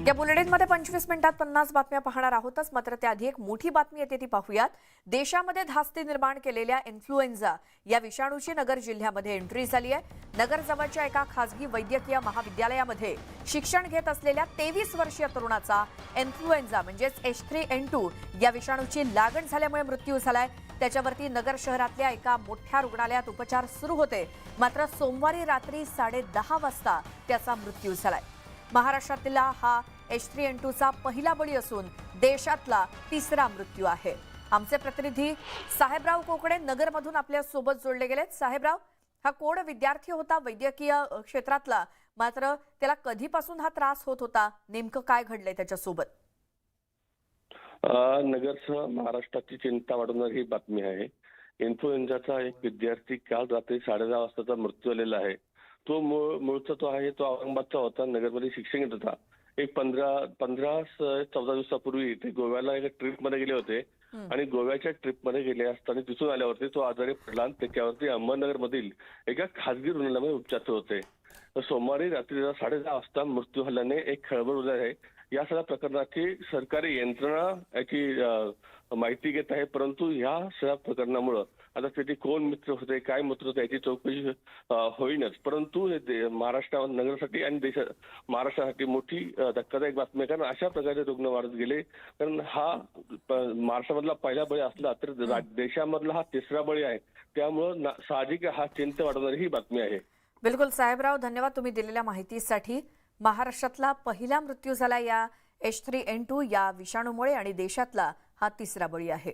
या बुलेटिनमध्ये 25 मिनिटात 50 बातम्या पाहणार आहोतच, मात्र त्याआधी एक मोठी बातमी येते ती पाहूयात। देशामध्ये धास्ती निर्माण केलेल्या इन्फ्लुएन्झा या विषाणूची नगर जिल्ह्यामध्ये एंट्री झाली आहे। नगर जवळच्या एका खासगी वैद्यकीय महाविद्यालयामध्ये शिक्षण घेत असलेल्या 23 वर्षीय तरुणाचा इन्फ्लुएन्झा म्हणजेच H3N2 या विषाणूची लागण झाल्यामुळे मृत्यू झालाय। त्याच्यावरती नगर शहरातल्या एका मोठ्या रुग्णालयात उपचार सुरू होते, मात्र सोमवारी रात्री 10:30 वाजता त्याचा मृत्यू झालाय। महाराष्ट्रातला हा H3N2 चा पहिला बळी असून देशातला तिसरा मृत्यू आहे। आमचे प्रतिनिधी साहेबराव कोकडे नगरमधून आपल्या सोबत जोडले गेलेत। साहेबराव, हा कोण विद्यार्थी होता वैद्यकीय क्षेत्रातला, मात्र त्याला कधीपासून हा त्रास होत होता, नेमकं काय घडलंय त्याच्यासोबत? नगरसह महाराष्ट्राची चिंता वाढवणारी ही बातमी आहे। इन्फ्लुएन्झाचा एक विद्यार्थी काल रात्री 10:30 वाजताचा मृत्यू झालेला आहे। तो मूळचा तो औरंगाबादचा होता, नगरमध्ये शिक्षण घेत होता। एक 14 दिवसापूर्वी ते गोव्याला एका ट्रिपमध्ये गेले होते आणि गोव्याच्या ट्रिपमध्ये गेले असताना तिथून आल्यावरती तो आजारी पडला आणि त्याच्यावरती अहमदनगरमधील एका खासगी रुग्णालयामध्ये उपचार सुरू होते। तर सोमवारी रात्री 10:30 वाजता मृत्यू झाल्याने एक खळबळ उडाली आहे। या सगळ्या प्रकरणाची सरकारी यंत्रणा याची माहिती घेत आहे, परंतु या सगळ्या प्रकरणामुळे आता त्याचे कोण मित्र होते, काय मित्र होते याची चौकशी होईनच, परंतु महाराष्ट्र नगरासाठी आणि महाराष्ट्रासाठी मोठी धक्कादायक बातमी आहे। कारण अशा प्रकारे रुग्ण वाढत गेले, कारण हा महाराष्ट्रामधला पहिला बळी असला तर देशामधला हा तिसरा बळी आहे। त्यामुळे साहजिक हा चिंता वाढवणारी ही बातमी आहे। बिलकुल साहेबराव, धन्यवाद तुम्ही दिलेल्या माहितीसाठी। महाराष्ट्रातला पहिला मृत्यू झाला या H3N2 या विषाणूमुळे आणि देशातला हा तिसरा बळी आहे।